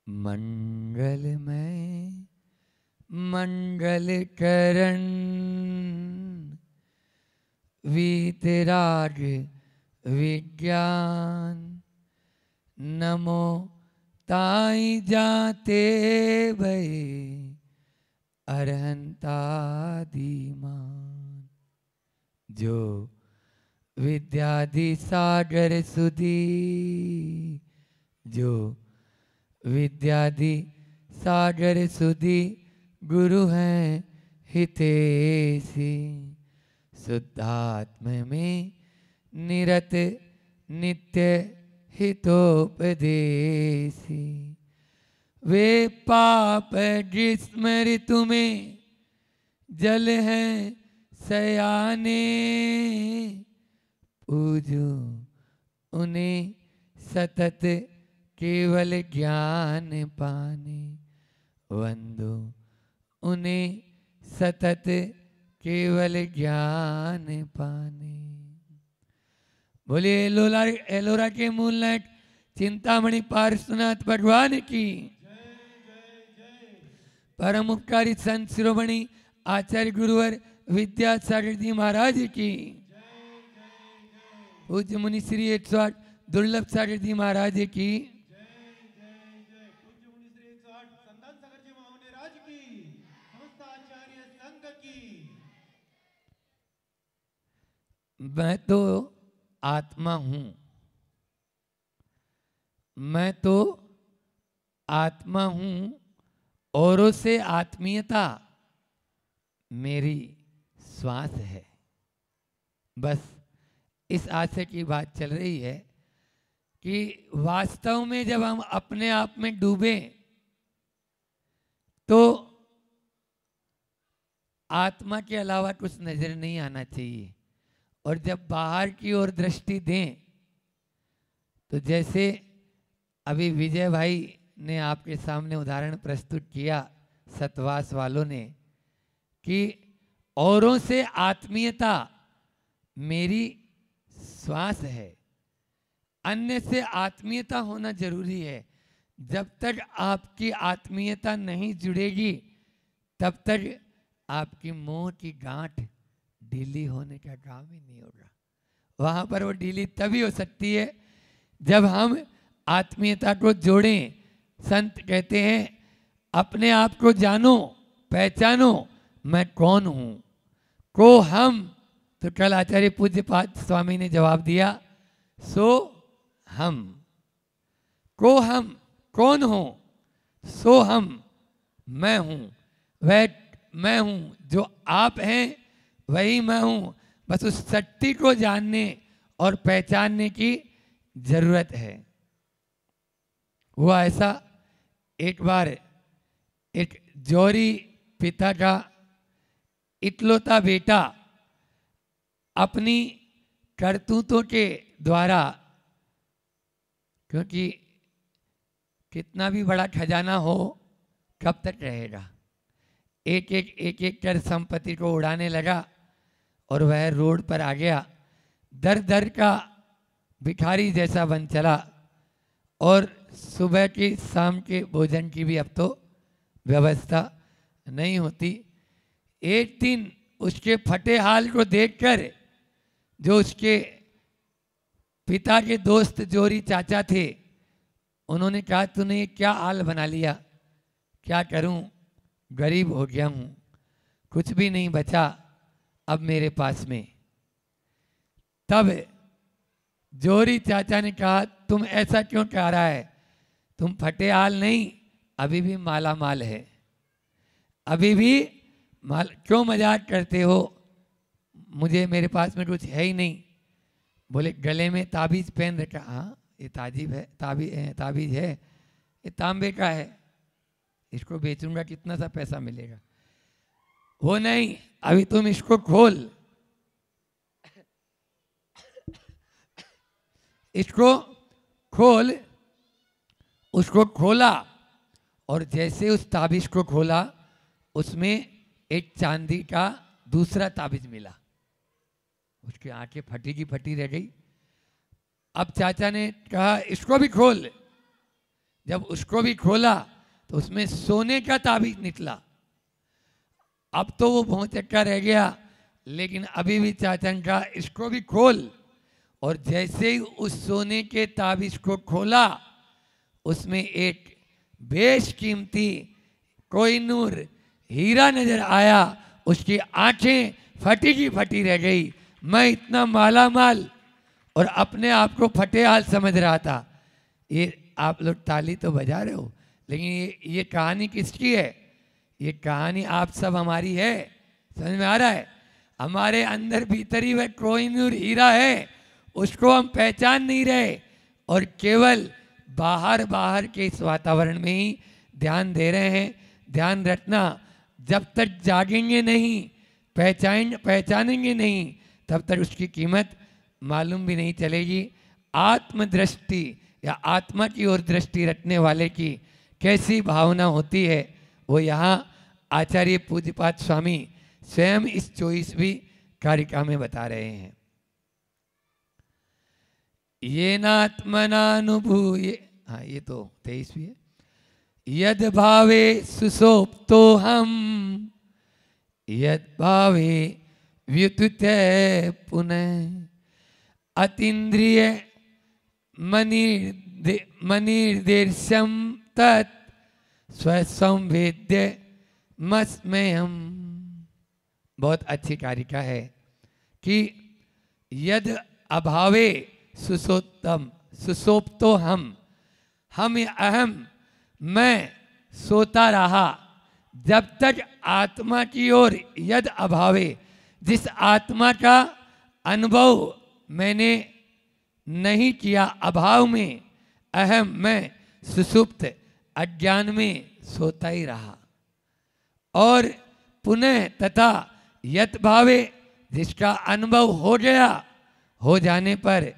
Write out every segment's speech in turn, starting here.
मंगलमय मंगलकरण वीतराग विज्ञान नमो ताई जाते भये अरहंता दीमान। जो विद्यादि सागर सुधी, जो विद्यादि सागर सुधी गुरु हैं हितेशी। शुद्धात्म में निरत नित्य हितोपदेशी। वे पाप ग्रीष्म ऋतु में जल हैं सयाने। पूजो उन्हें सतत केवल ज्ञान पाने। वंदो उन्हें सतत केवल ज्ञान पाने। बोलिए एलोरा के मूलनाथ चिंतामणि पार्श्वनाथ भगवान की। परम उपकारी संत शिरोमणि आचार्य गुरुवर विद्यासागर जी महाराज की। पूज्य मुनि श्री 108 दुर्लभ सागर जी महाराज की। मैं तो आत्मा हूं, मैं तो आत्मा हूं। औरों से आत्मीयता मेरी श्वास है। बस इस आशय की बात चल रही है कि वास्तव में जब हम अपने आप में डूबे तो आत्मा के अलावा कुछ नजर नहीं आना चाहिए। और जब बाहर की ओर दृष्टि दें तो जैसे अभी विजय भाई ने आपके सामने उदाहरण प्रस्तुत किया सतवास वालों ने कि औरों से आत्मीयता मेरी श्वास है। अन्य से आत्मीयता होना जरूरी है। जब तक आपकी आत्मीयता नहीं जुड़ेगी तब तक आपकी मोह की गांठ ढीली होने का काम ही नहीं होगा। वहां पर वो ढीली तभी हो सकती है जब हम आत्मीयता को जोड़ें। संत कहते हैं अपने आप को जानो पहचानो, मैं कौन हूं। को हम, तो कल आचार्य पूज्य पाद स्वामी ने जवाब दिया सो हम। को हम कौन हो, सो हम मैं हूं। वह मैं हूं जो आप हैं वही मैं हूं। बस उस शक्ति को जानने और पहचानने की जरूरत है। हुआ ऐसा, एक बार एक जौहरी पिता का इकलौता बेटा अपनी करतूतों के द्वारा, क्योंकि कितना भी बड़ा खजाना हो कब तक रहेगा, एक एक कर संपत्ति को उड़ाने लगा और वह रोड पर आ गया। दर दर का भिखारी जैसा बन चला और सुबह की शाम के भोजन की भी अब तो व्यवस्था नहीं होती। एक दिन उसके फटे हाल को देखकर जो उसके पिता के दोस्त जोरी चाचा थे उन्होंने कहा तूने ये क्या हाल बना लिया, क्या करूं, गरीब हो गया हूं, कुछ भी नहीं बचा अब मेरे पास में। तब जोरी चाचा ने कहा तुम ऐसा क्यों कह रहा है, तुम फटे हाल नहीं अभी भी माला माल है, अभी भी माल, क्यों मजाक करते हो, मुझे मेरे पास में कुछ है ही नहीं। बोले गले में ताबीज पहन रखा, हाँ ये ताजीब है, ताबीज है, ये तांबे का है, इसको बेचूंगा कितना सा पैसा मिलेगा। वो नहीं, अभी तुम इसको खोल, इसको खोल। उसको खोला और जैसे उस ताबीज को खोला उसमें एक चांदी का दूसरा ताबीज मिला। उसकी आंखें फटी की फटी रह गई। अब चाचा ने कहा इसको भी खोल। जब उसको भी खोला तो उसमें सोने का ताबीज निकला। अब तो वो बहुत चक्का रह गया, लेकिन अभी भी चाचा ने कहा इसको भी खोल। और जैसे ही उस सोने के ताबीज को खोला, उसमें एक बेशकीमती कोहिनूर हीरा नजर आया। उसकी आंखें फटी की फटी रह गई। मैं इतना माला माल और अपने आप को फटे हाल समझ रहा था। ये आप लोग ताली तो बजा रहे हो, लेकिन ये कहानी किसकी है? ये कहानी आप सब हमारी है। समझ में आ रहा है? हमारे अंदर भीतर ही वह कोहिनूर हीरा है, उसको हम पहचान नहीं रहे और केवल बाहर के इस वातावरण में ही ध्यान दे रहे हैं। ध्यान रखना, जब तक जागेंगे नहीं, पहचानेंगे नहीं, तब तक उसकी कीमत मालूम भी नहीं चलेगी। आत्मदृष्टि या आत्मा की ओर दृष्टि रखने वाले की कैसी भावना होती है, वो यहाँ आचार्य पूज्यपाद स्वामी स्वयं इस 24वीं कारिका में बता रहे हैं। ये नात्मनानुभूय, हाँ ये तो 23वीं है। यद भावे सुसोप्तो हम, यद भावे व्युत्ते पुनः, अतीन्द्रिय मनिर्देश्यम तत् स्वसंवेद्य मस्मयम्। बहुत अच्छी कारिका है कि यद अभावे सुसोप्तो हम अहम, मैं सोता रहा जब तक आत्मा की ओर, यद अभावे, जिस आत्मा का अनुभव मैंने नहीं किया, अभाव में, अहम मैं सुसुप्त अज्ञान में सोता ही रहा। और पुनः तथा यत भावे, जिसका अनुभव हो गया, हो जाने पर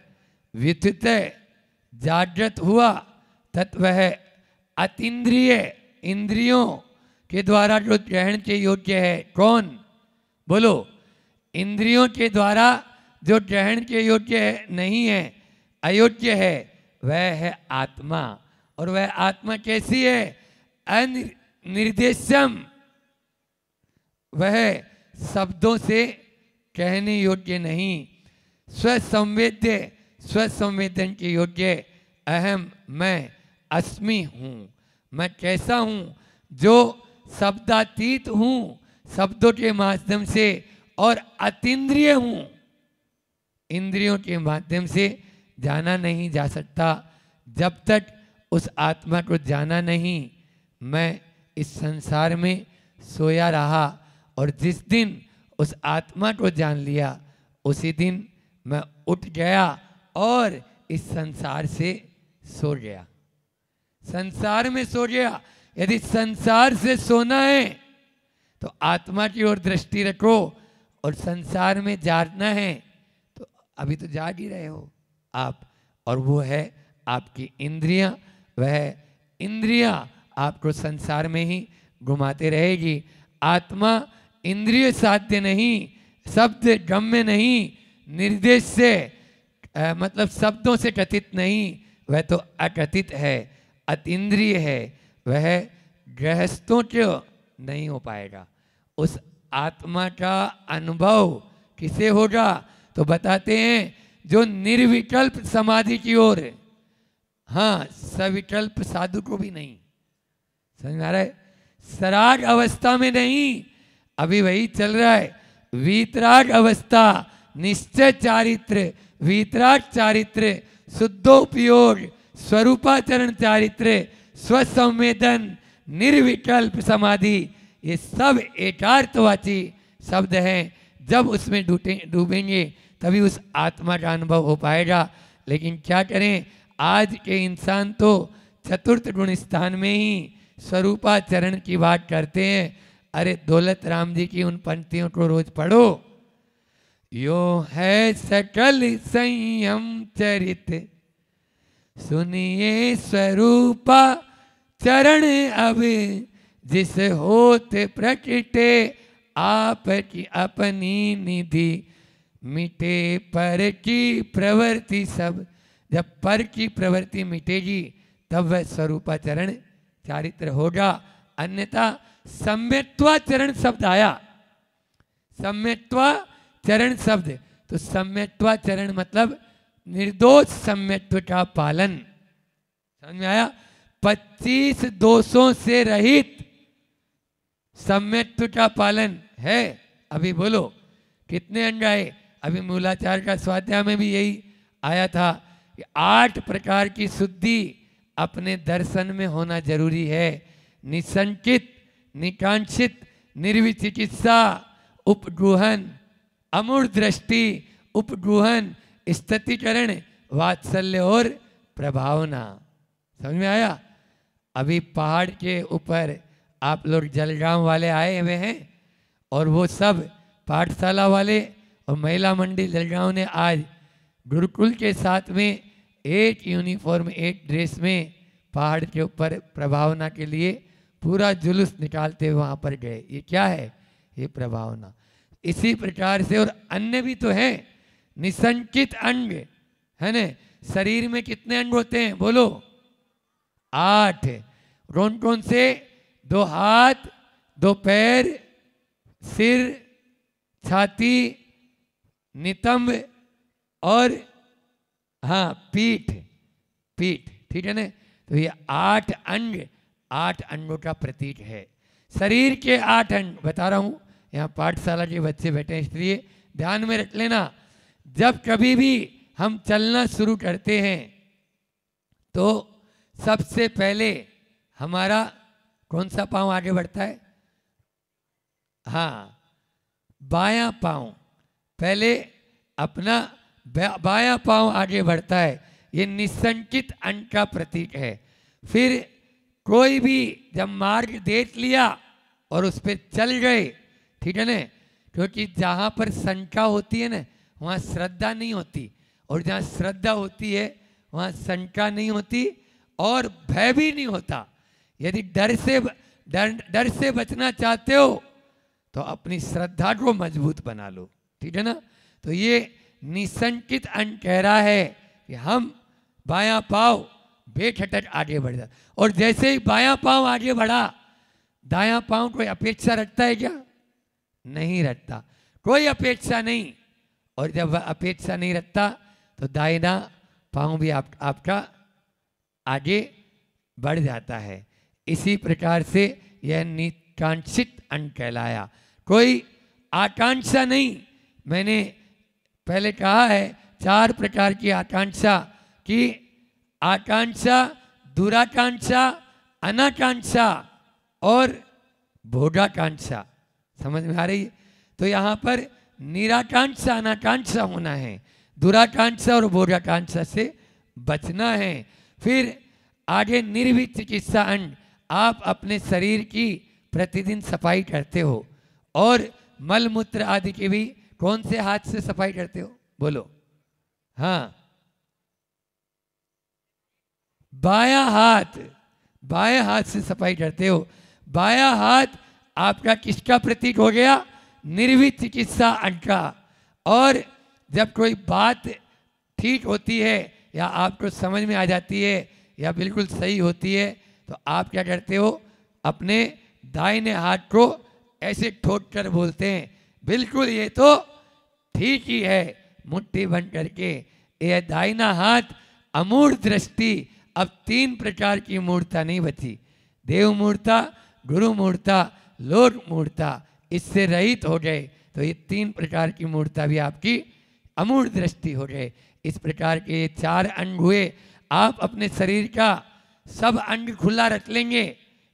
विद्युत जागृत हुआ, तत् वह अतीन्द्रिय, इंद्रियों के द्वारा जो ग्रहण के योग्य है। कौन? बोलो। इंद्रियों के द्वारा जो ग्रहण के योग्य है, नहीं है, अयोग्य है, वह है आत्मा। और वह आत्मा कैसी है? अनिर्देश्यम, वह शब्दों से कहने योग्य नहीं, स्वसंवेद्य, स्वसंवेदन के योग्य। अहम मैं अस्मि हूँ, मैं कैसा हूँ? जो शब्दातीत हूँ, शब्दों के माध्यम से, और अतीन्द्रिय हूँ, इंद्रियों के माध्यम से जाना नहीं जा सकता। जब तक उस आत्मा को जाना नहीं, मैं इस संसार में सोया रहा। और जिस दिन उस आत्मा को जान लिया, उसी दिन मैं उठ गया और इस संसार से सो गया। संसार में सो गया। यदि संसार से सोना है तो आत्मा की ओर दृष्टि रखो, और संसार में जागना है तो अभी तो जाग ही रहे हो आप, और वो है आपकी इंद्रियां। वह इंद्रियां आपको संसार में ही घुमाते रहेगी। आत्मा इंद्रिय साध्य नहीं, शब्द गम्य नहीं, निर्देश से मतलब शब्दों से कथित नहीं, वह तो अकथित है, अतीन्द्रिय है। वह गृहस्थों को नहीं हो पाएगा। उस आत्मा का अनुभव किसे होगा? तो बताते हैं जो निर्विकल्प समाधि की ओर, हाँ सविकल्प साधु को भी नहीं। समझ में आ रहा है? सराग अवस्था में नहीं, अभी वही चल रहा है। वीतराग अवस्था, निश्चय चारित्र, वीतराग चारित्र, शुद्धोपयोग, स्वरूपाचरण चारित्र, स्वसंवेदन, निर्विकल्प समाधि, ये सब एकार्थवाची शब्द हैं। जब उसमें डूबेंगे तभी उस आत्मा का अनुभव हो पाएगा। लेकिन क्या करें, आज के इंसान तो चतुर्थ गुण स्थान में ही स्वरूपाचरण की बात करते हैं। अरे दौलत राम जी की उन पंक्तियों को रोज पढ़ो। यो है सकल संयम चरित, सुनिए स्वरूपा चरण अब, जिस होत प्रकटे आप की अपनी निधि, मिटे पर की प्रवृत्ति सब। जब पर की प्रवृत्ति मिटेगी तब वह स्वरूपाचरण चारित्र होगा। अन्यथा सम्यक्त्वाचरण शब्द आया, सम्यक्त्वाचरण शब्द, तो सम्यक्त्वाचरण मतलब निर्दोष सम्यक्त्व का पालन। समझ में आया? 25 दोषों से रहित सम्यक्त्व का पालन है। अभी बोलो कितने अंग आए? अभी मूलाचार का स्वाध्याय में भी यही आया था कि 8 प्रकार की शुद्धि अपने दर्शन में होना जरूरी है। निसंकित, निकांक्षित, निर्विचिकित्सा, उपगुहन, अमूढ़ दृष्टि, उपगुहन, स्थितिकरण, वात्सल्य और प्रभावना। समझ में आया? अभी पहाड़ के ऊपर आप लोग जलगांव वाले आए हुए हैं और वो सब पाठशाला वाले और महिला मंडल जलगांव ने आज गुरुकुल के साथ में एक यूनिफॉर्म, एक ड्रेस में पहाड़ के ऊपर प्रभावना के लिए पूरा जुलूस निकालते हुए वहाँ पर गए। ये क्या है? ये प्रभावना। इसी प्रकार से और अन्य भी तो हैं निसंकित अंग, है ना? शरीर में कितने अंग होते हैं? बोलो 8। कौन कौन से? 2 हाथ, 2 पैर, सिर, छाती, नितंब और हाँ पीठ, पीठ, ठीक है ना? तो ये 8 अंग 8 अंगों का प्रतीक है। शरीर के 8 अंग बता रहा हूँ, यहाँ पाठशाला के बच्चे बैठे हैं इसलिए ध्यान में रख लेना। जब कभी भी हम चलना शुरू करते हैं तो सबसे पहले हमारा कौन सा पांव आगे बढ़ता है? हाँ, बायां पांव। पहले अपना बायां पांव आगे बढ़ता है, ये निसंकित अंग का प्रतीक है। फिर कोई भी जब मार्ग देख लिया और उस पर चल गए, ठीक है ना? क्योंकि जहाँ पर शंका होती है ना वहाँ श्रद्धा नहीं होती, और जहाँ श्रद्धा होती है वहाँ शंका नहीं होती और भय भी नहीं होता। यदि डर से बचना चाहते हो तो अपनी श्रद्धा को मजबूत बना लो, ठीक है ना? तो ये निसंकित अंग कह रहा है कि हम बायां पांव बेखटक आगे बढ़ जाए, और जैसे ही बायां पांव आगे बढ़ा दायां पांव कोई अपेक्षा रखता है क्या? नहीं रखता, कोई अपेक्षा नहीं। और जब वह अपेक्षा नहीं रखता तो दाहिना पांव भी आपका आगे बढ़ जाता है। इसी प्रकार से यह निकांक्षित अंग कहलाया। कोई आकांक्षा नहीं। मैंने पहले कहा है 4 प्रकार की आकांक्षा, कि आकांक्षा, दुराकांक्षा, अनाकांक्षा और भोगाकांक्षा। समझ में आ रही है? तो यहाँ पर निराकांक्षा, अनाकांक्षा होना है, दुराकांक्षा और भोगाकांक्षा से बचना है। फिर आगे निर्वित चिकित्सा अंग, आप अपने शरीर की प्रतिदिन सफाई करते हो, और मल मूत्र आदि की भी कौन से हाथ से सफाई करते हो? बोलो। हाँ, बायां हाथ, बाएं हाथ से सफाई करते हो। बायां हाथ आपका किसका प्रतीक हो गया? निर्वित चिकित्सा अंग का। और जब कोई बात ठीक होती है या आपको समझ में आ जाती है या बिल्कुल सही होती है तो आप क्या करते हो? अपने दाहिने हाथ को ऐसे ठोक कर बोलते हैं, बिल्कुल ये तो ठीक ही है, मुट्ठी बंद करके। यह दाहिना हाथ अमूढ़ दृष्टि। अब 3 प्रकार की मूर्ता नहीं बची, देव मूर्ता, गुरु मूर्ता, लोक मूर्ता, इससे रहित हो गए तो ये 3 प्रकार की मूर्ता भी आपकी अमूढ़ दृष्टि हो गए। इस प्रकार के 4 अंग हुए। आप अपने शरीर का सब अंग खुला रख लेंगे,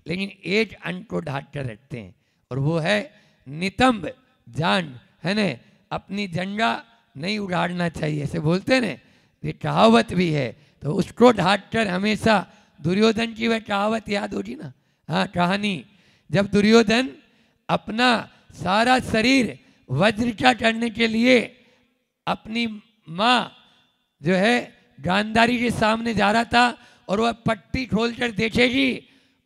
लेकिन एक अंग को ढाक कर रखते हैं, और वो है नितंब, जान, है ना? अपनी जंगा नहीं उगाड़ना चाहिए, ऐसे बोलते हैं ना, ये कहावत भी है। तो उसको ढाक कर हमेशा, दुर्योधन की वह कहावत याद होगी ना, हाँ, कहानी, जब दुर्योधन अपना सारा शरीर वज्र का करने के लिए अपनी माँ जो है गांधारी के सामने जा रहा था, और वह पट्टी खोलकर देखेगी,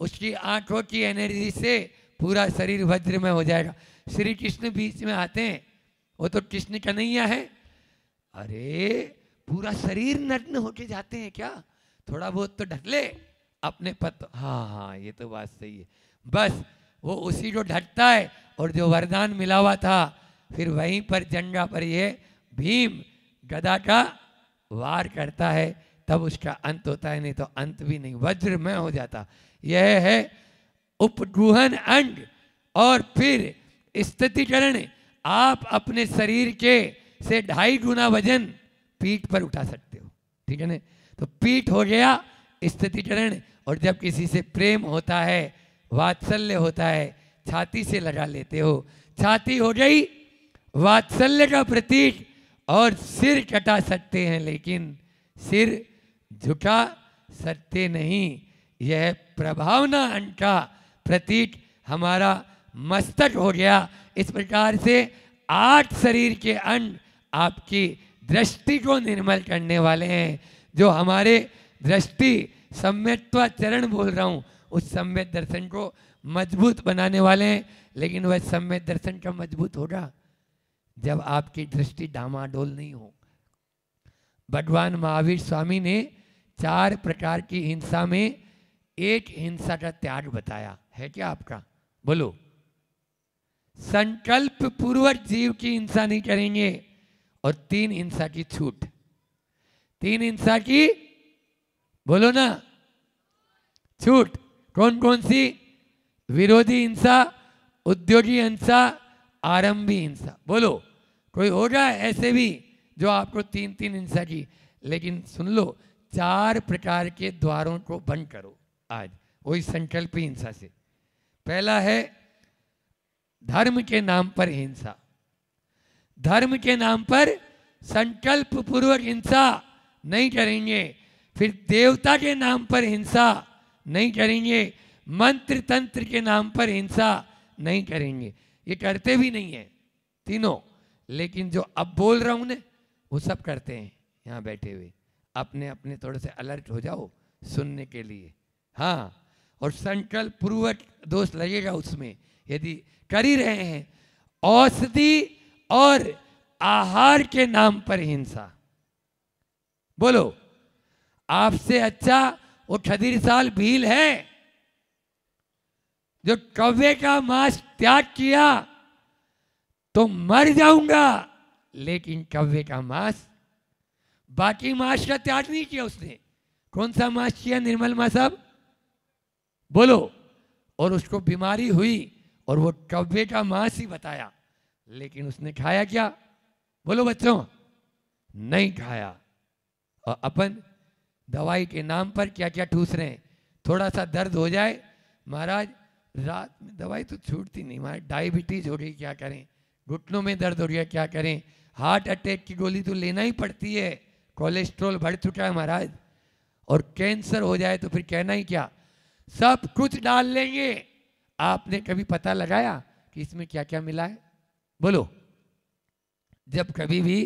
उसकी आंखों की एनर्जी से पूरा शरीर वज्र में हो जाएगा। श्री कृष्ण बीच में आते हैं, वो तो कृष्ण कन्हैया है, अरे पूरा शरीर नग्न होके जाते हैं क्या? थोड़ा बहुत तो ढक ले, अपने हाँ हाँ, ये तो बात सही है। बस वो उसी को ढकता है और जो वरदान मिला हुआ था फिर वहीं पर जंगा पर ये भीम गदा का वार करता है, तब उसका अंत होता है, नहीं तो अंत भी नहीं, वज्रमय हो जाता। यह है उपगुहन अंग। और फिर स्थितिकरण, आप अपने शरीर के से 2.5 गुना वजन पीठ पर उठा सकते हो, ठीक है ना। तो पीठ हो गया स्थितिकरण। और जब किसी से प्रेम होता है, वात्सल्य होता है, छाती से लगा लेते हो, छाती हो गई वात्सल्य का प्रतीक। और सिर कटा सकते हैं लेकिन सिर झुका सकते नहीं, यह प्रभावना अंग का प्रतीक हमारा मस्तक हो गया। इस प्रकार से 8 शरीर के अंग आपकी दृष्टि को निर्मल करने वाले हैं। जो हमारे दृष्टि सम्यक्त्वा चरण बोल रहा हूँ, उस सम्यक दर्शन को मजबूत बनाने वाले हैं। लेकिन वह सम्यक दर्शन का मजबूत होगा जब आपकी दृष्टि डामाडोल नहीं हो। भगवान महावीर स्वामी ने 4 प्रकार की हिंसा में एक हिंसा का त्याग बताया है। क्या आपका? बोलो। संकल्प पूर्वक जीव की हिंसा नहीं करेंगे, और 3 हिंसा की छूट। 3 हिंसा की, बोलो ना, छूट। कौन कौन सी? विरोधी हिंसा, उद्योगी हिंसा, आरंभी हिंसा। बोलो, कोई होगा ऐसे भी जो आपको 3 हिंसा की। लेकिन सुन लो, 4 प्रकार के द्वारों को बंद करो आज, वही संकल्प हिंसा से। पहला है धर्म के नाम पर हिंसा। धर्म के नाम पर संकल्प पूर्वक हिंसा नहीं करेंगे। फिर देवता के नाम पर हिंसा नहीं करेंगे। मंत्र तंत्र के नाम पर हिंसा नहीं करेंगे। ये करते भी नहीं है तीनों, लेकिन जो अब बोल रहा हूं ना, वो सब करते हैं यहाँ बैठे हुए। अपने अपने थोड़े से अलर्ट हो जाओ सुनने के लिए। हाँ, और संकल्प पूर्वक दोष लगेगा उसमें यदि कर ही रहे हैं। औषधि और आहार के नाम पर हिंसा। बोलो, आपसे अच्छा वो खदीर साल भील है जो कौवे का मांस त्याग किया तो मर जाऊंगा, लेकिन कौवे का मांस, बाकी मांस का त्याग नहीं किया उसने। कौन सा मांस किया निर्मल मां साहब? बोलो। और उसको बीमारी हुई और वो कौवे का मांस ही बताया, लेकिन उसने खाया क्या? बोलो बच्चों, नहीं खाया। और अपन दवाई के नाम पर क्या क्या ठूस रहे हैं। थोड़ा सा दर्द हो जाए, महाराज रात में दवाई तो छूटती नहीं, महाराज डायबिटीज हो गई क्या करें, घुटनों में दर्द हो गया क्या करें, हार्ट अटैक की गोली तो लेना ही पड़ती है, कोलेस्ट्रॉल बढ़ चुका है महाराज, और कैंसर हो जाए तो फिर कहना ही क्या। सब कुछ डाल लेंगे। आपने कभी पता लगाया कि इसमें क्या क्या मिला है? बोलो। जब कभी भी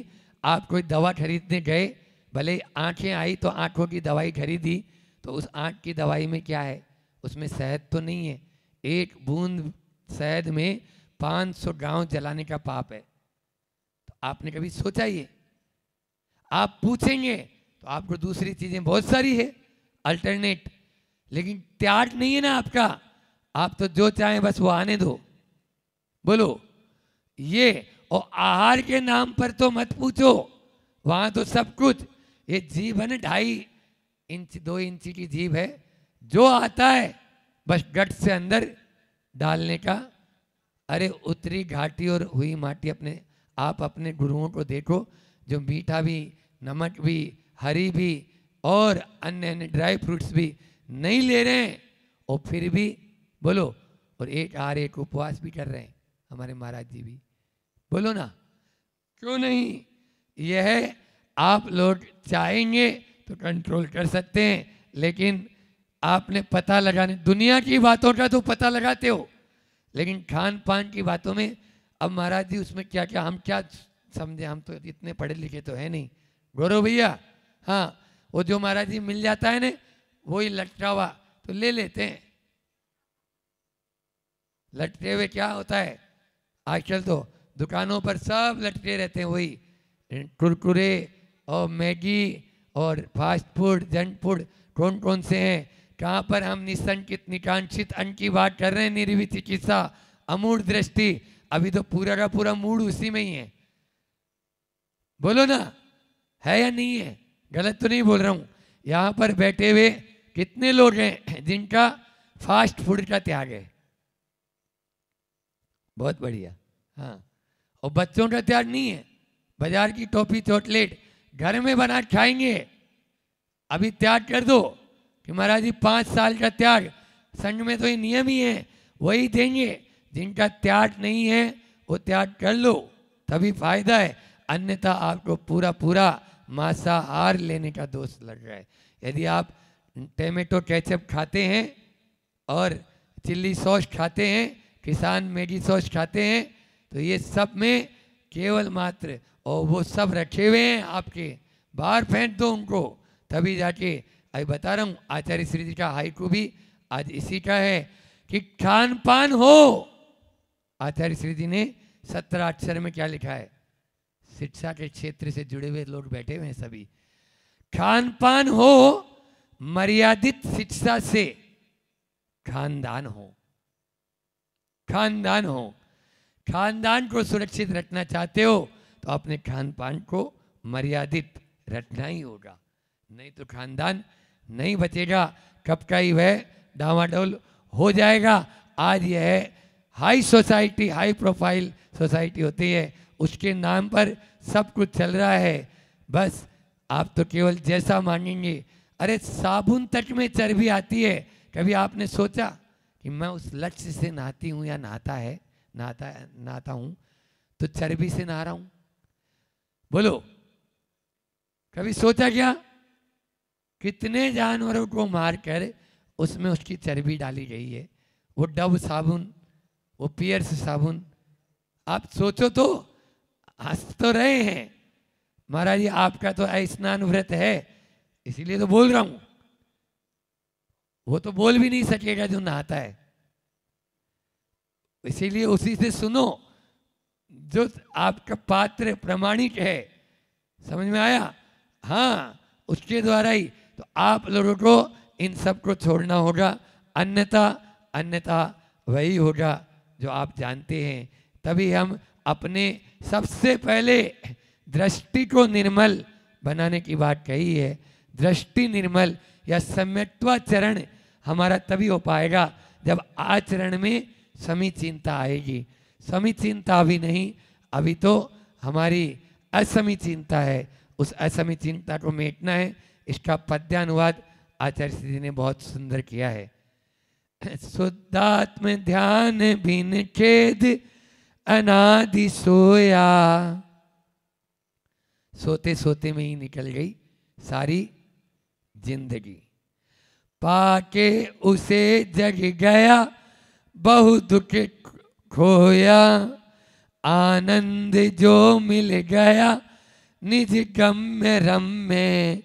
आप कोई दवा खरीदने गए, भले आंखें आई तो आंखों की दवाई खरीदी, तो उस आंख की दवाई में क्या है? उसमें शहद तो नहीं है। 1 बूंद शहद में 500 गांव जलाने का पाप है। तो आपने कभी सोचा ये? आप पूछेंगे तो आपको दूसरी चीजें बहुत सारी है अल्टरनेट, लेकिन त्याग नहीं है ना आपका। आप तो जो चाहें बस वो आने दो। बोलो ये। और आहार के नाम पर तो मत पूछो, वहां तो सब कुछ। ये जीभ है ना, 2.5 इंच 2 इंच की जीभ है, जो आता है बस गट से अंदर डालने का। अरे उतरी घाटी और हुई माटी। अपने आप अपने गुरुओं को देखो, जो मीठा भी, नमक भी, हरी भी और अन्य अन्य ड्राई फ्रूट्स भी नहीं ले रहे हैं, और फिर भी बोलो, और एक उपवास भी कर रहे हैं हमारे महाराज जी भी। बोलो ना, क्यों नहीं? यह आप लोग चाहेंगे तो कंट्रोल कर सकते हैं, लेकिन आपने पता लगाने, दुनिया की बातों का तो पता लगाते हो, लेकिन खान पान की बातों में अब महाराज जी उसमें क्या क्या, हम क्या समझे, हम तो इतने पढ़े लिखे तो है नहीं गौरव भैया। हाँ, वो जो महाराज जी मिल जाता है ना, वही लटका हुआ तो ले लेते हैं। लटके हुए क्या होता है आजकल तो दुकानों पर सब लटके रहते हैं, वही कुरकुरे और मैगी और फास्ट फूड, जंक फूड कौन कौन से हैं, कहाँ पर हम निसंकित निकांक्षित अन्न की बात कर रहे हैं, निर्वित चिकित्सा, अमूढ़ दृष्टि, अभी तो पूरा का पूरा मूड उसी में ही है। बोलो ना, है या नहीं है? गलत तो नहीं बोल रहा हूँ। यहाँ पर बैठे हुए कितने लोग हैं जिनका फास्ट फूड का त्याग है? बहुत बढ़िया। हाँ, और बच्चों का त्याग नहीं है। बाजार की टॉफी चॉकलेट घर में बना खाएंगे, अभी त्याग कर दो कि महाराज जी 5 साल का त्याग, संघ में तो ये नियम ही है, वही देंगे। जिनका त्याग नहीं है वो त्याग कर लो, तभी फायदा है, अन्यथा आपको पूरा पूरा मांसाहार लेने का दोष लग रहा है। यदि आप टोमेटो केचप खाते हैं और चिल्ली सॉस खाते हैं, किसान मैगी सॉस खाते हैं, तो ये सब में केवल मात्र, और वो सब रखे हुए हैं आपके, बाहर फेंक दो उनको, तभी जाके। अभी बता रहा हूँ, आचार्य श्री जी का हाइकू भी आज इसी का है कि खान पान हो। आचार्य श्री जी ने 17 अक्षर में क्या लिखा है? शिक्षा के क्षेत्र से जुड़े हुए लोग बैठे हुए हैं सभी। खान पान हो, मर्यादित शिक्षा से खानदान हो। खानदान हो, खानदान को सुरक्षित रखना चाहते हो तो अपने खान पान को मर्यादित रखना ही होगा, नहीं तो खानदान नहीं बचेगा। कब का ही वह डामाडोल हो जाएगा। आज यह high society, high profile society होती है, उसके नाम पर सब कुछ चल रहा है। बस आप तो केवल जैसा मांगेंगे। अरे साबुन तक में चर्बी आती है। कभी आपने सोचा कि मैं उस लक्ष्य से नहाती हूँ या नहाता हूँ तो चर्बी से नहा रहा हूँ? बोलो, कभी सोचा क्या? कितने जानवरों को मारकर उसमें उसकी चर्बी डाली गई है। वो डव साबुन, वो पियर्स साबुन, आप सोचो तो, हंस तो रहे हैं। महाराज जी आपका तो स्नान व्रत है, इसीलिए तो बोल रहा हूं। वो तो बोल भी नहीं सकेगा जो नहाता है, इसीलिए उसी से सुनो जो आपका पात्र प्रमाणिक है। समझ में आया? हाँ, उसके द्वारा ही तो आप लोगों को इन सब को छोड़ना होगा, अन्यथा वही होगा जो आप जानते हैं। तभी हम अपने सबसे पहले दृष्टि को निर्मल बनाने की बात कही है। दृष्टि निर्मल या सम्यक्त्वाचरण हमारा तभी हो पाएगा जब आचरण में समीचीनता आएगी। समीचीनता अभी नहीं, अभी तो हमारी असमीचीनता है। उस असमीचीनता को मेटना है। इसका पद्यानुवाद आचार्य श्री जी ने बहुत सुंदर किया है। शुद्धात्म ध्यान बिन खेद अनादि सोया। सोते सोते में ही निकल गई सारी जिंदगी। पाके उसे जग गया बहु दुख खोया। आनंद जो मिल गया निज गम्य रम्य।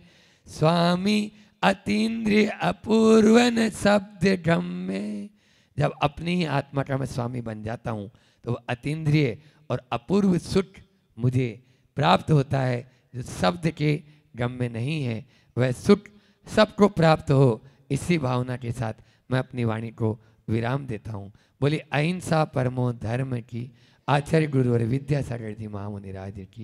स्वामी अतीन्द्रिय अपूर्वन शब्द गम्य। जब अपनी ही आत्मा का मैं स्वामी बन जाता हूँ तो अतीन्द्रिय और अपूर्व सुख मुझे प्राप्त होता है, जो शब्द के गम्य नहीं है। वह सुख सबको प्राप्त हो। इसी भावना के साथ मैं अपनी वाणी को विराम देता हूँ। बोली अहिंसा परमो धर्म की। आचार्य गुरुवर विद्यासागर जी महामुनि राज की।